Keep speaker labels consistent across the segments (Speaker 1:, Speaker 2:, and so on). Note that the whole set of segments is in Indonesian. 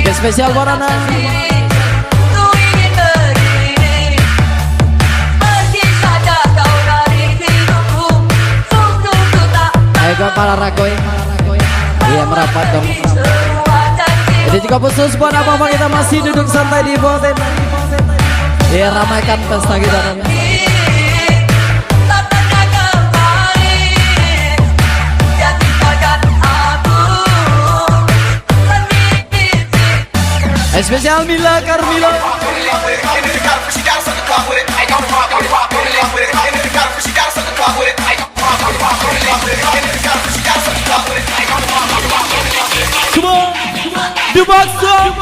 Speaker 1: spesial buat Anda. Ayo para rakoy. Iya merapat dong. Ini juga khusus buat apa kita masih duduk santai di bawah tenda. Iya ramaikan pesta kita. Spesial Mila Carmila. Come on, the box up.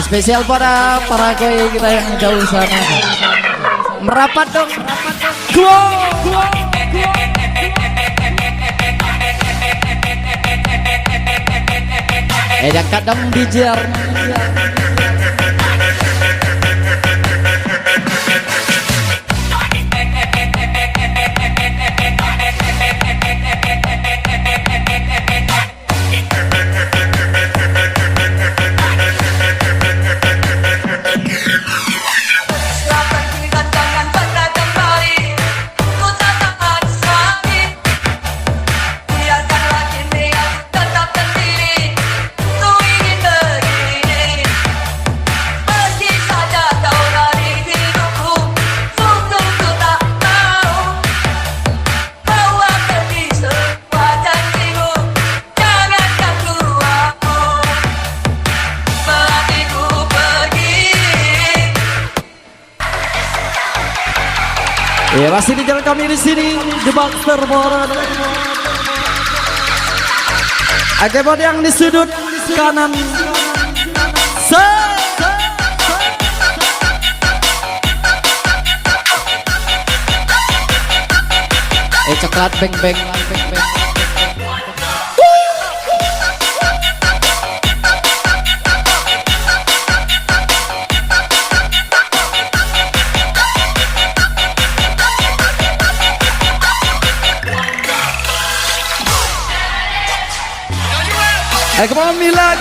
Speaker 1: Spesial para koi kita yang jauh sana. Merapat dong. Go. Dekat dong bijar. Ya masih di jalan kami di sini di Baxter Moran. Ada buat yang di sudut kanan. Coklat beng. Come on Mila.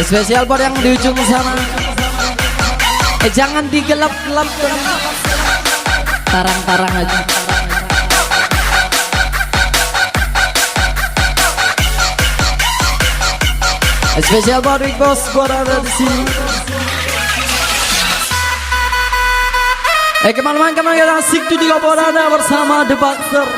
Speaker 1: Spesial buat yang di ujung sana. Jangan digelap-gelap. Tarang-tarang aja. Spesial buat Big Boss buat ada di sini. Kemana-mana kita asik tuh di Laborada bersama The Baxter.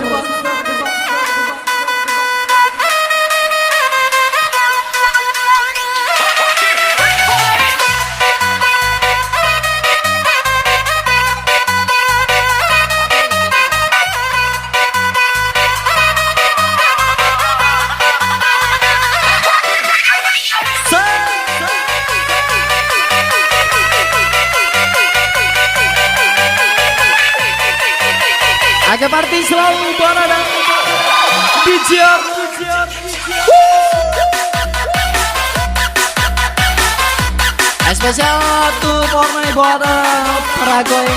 Speaker 1: Agak party selalu buat ada bijar. Spesial tuh warna buat Paragoy.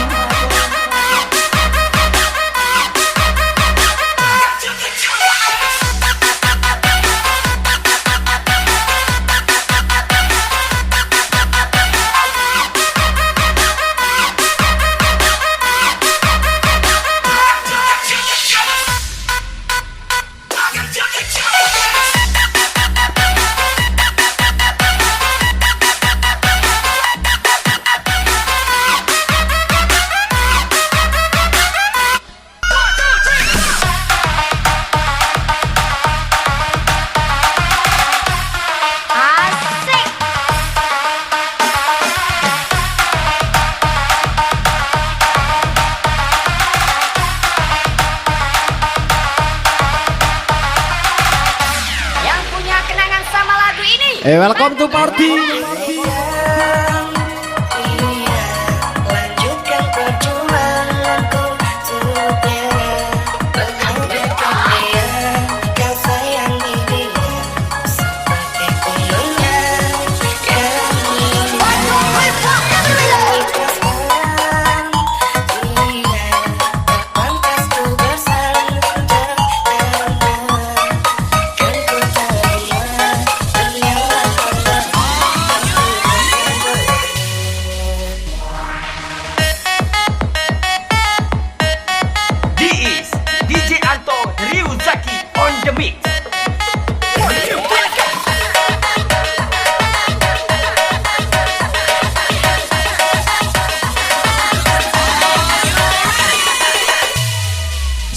Speaker 1: Welcome to party.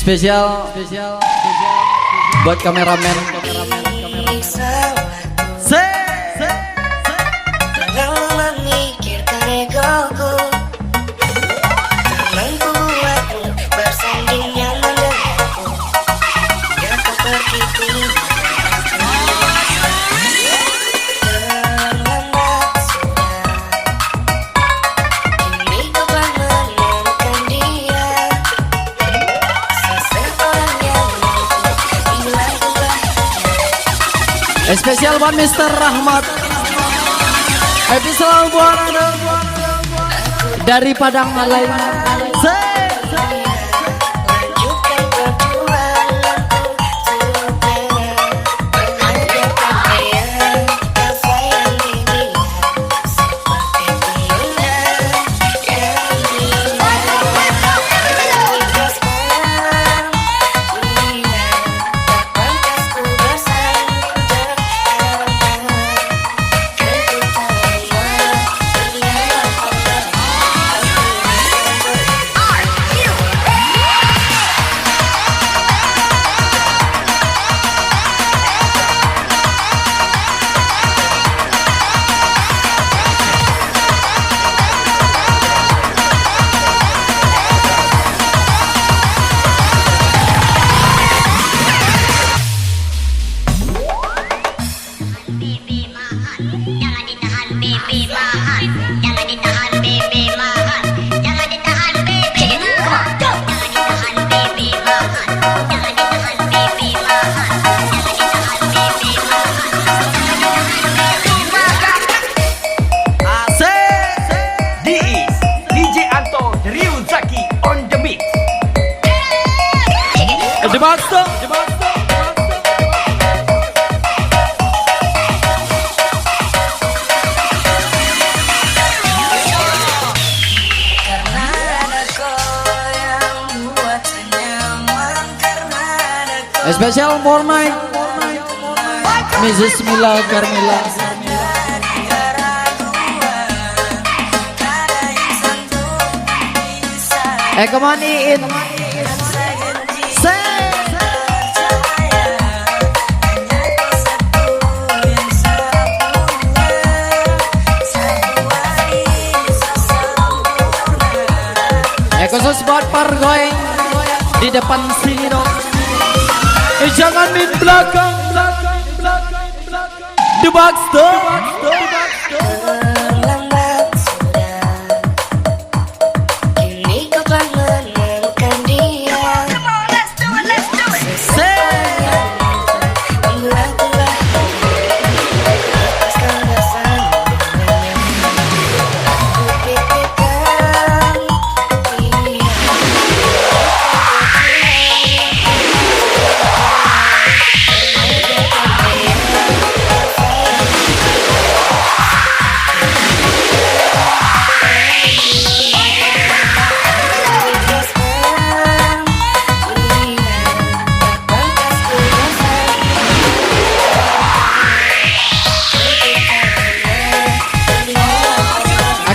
Speaker 1: Spesial buat kameramen. Spesial buat Mr. Rahmat. Happy selalu buat Anda dari Padang Malai. Spesial for my Mrs. Mila Carmila. Come on in. Khusus buat Pargoy di depan sini dong. Jangan di belakang. The box door.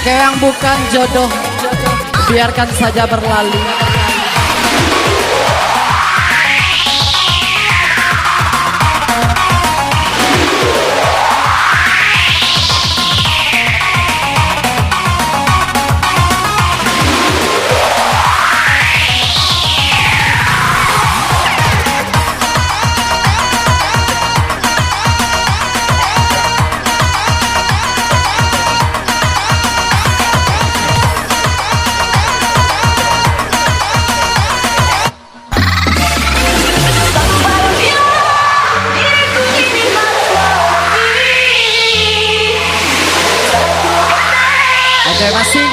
Speaker 1: Yang bukan jodoh, biarkan saja berlalu.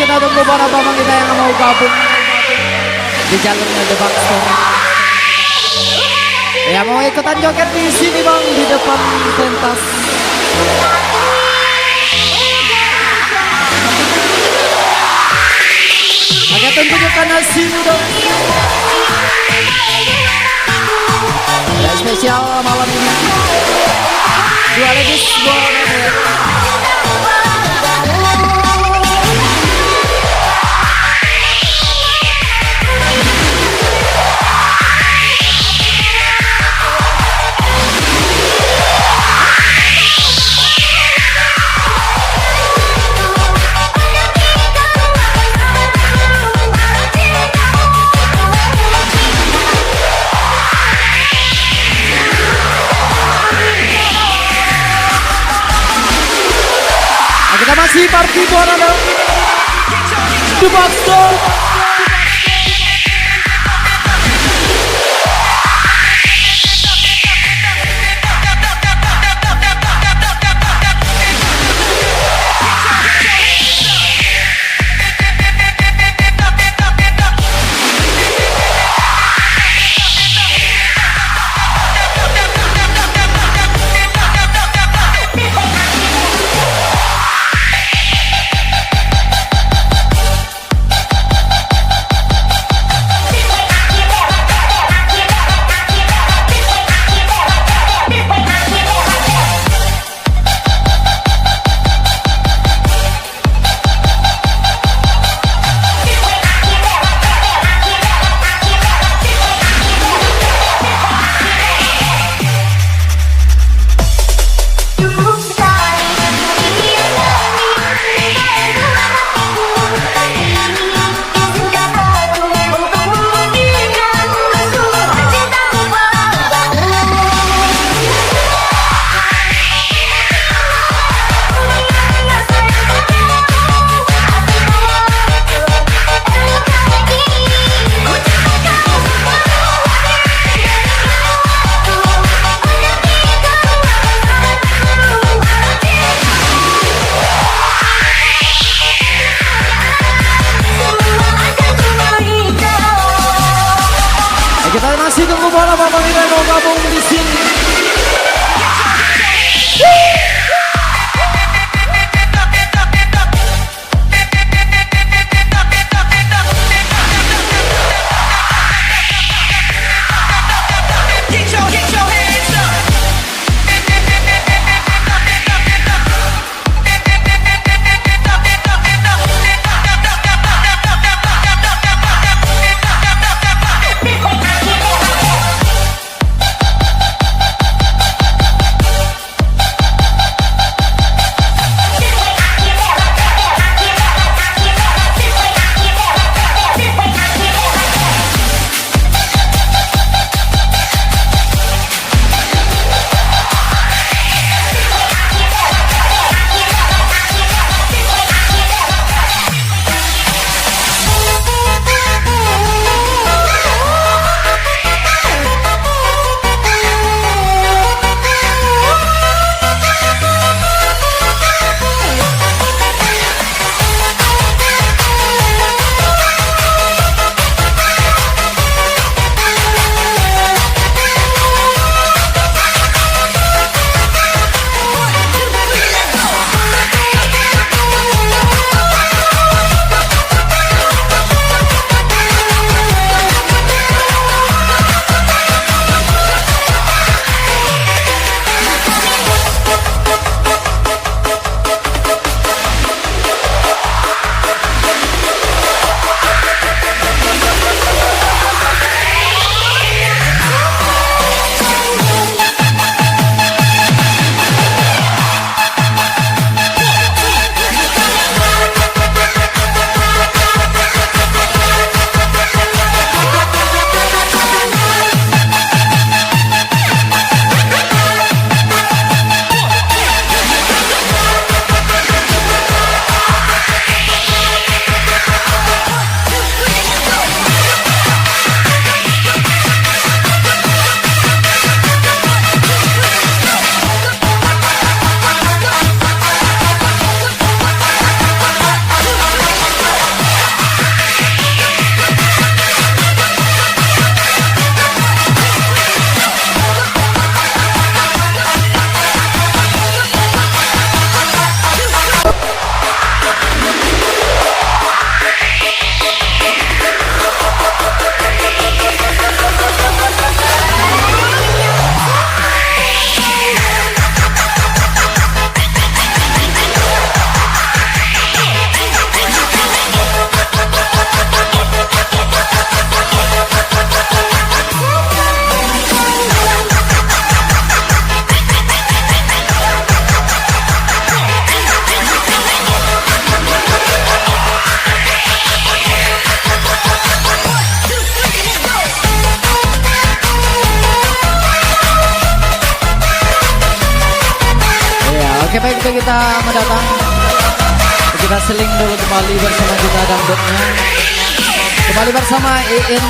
Speaker 1: kita tunggu para abang kita yang mau gabung di jalurnya The Bang Store. Ya mau ikutan joget di sini bang, di depan pentas. Agak tentunya karena sini dong. Ya spesial malam ini. Dua ladies, dua kita masih party buat anda The Bang Store. Oke baik itu kita mendatang. Kita seling dulu kembali bersama kita dangdutnya. Kembali bersama Iin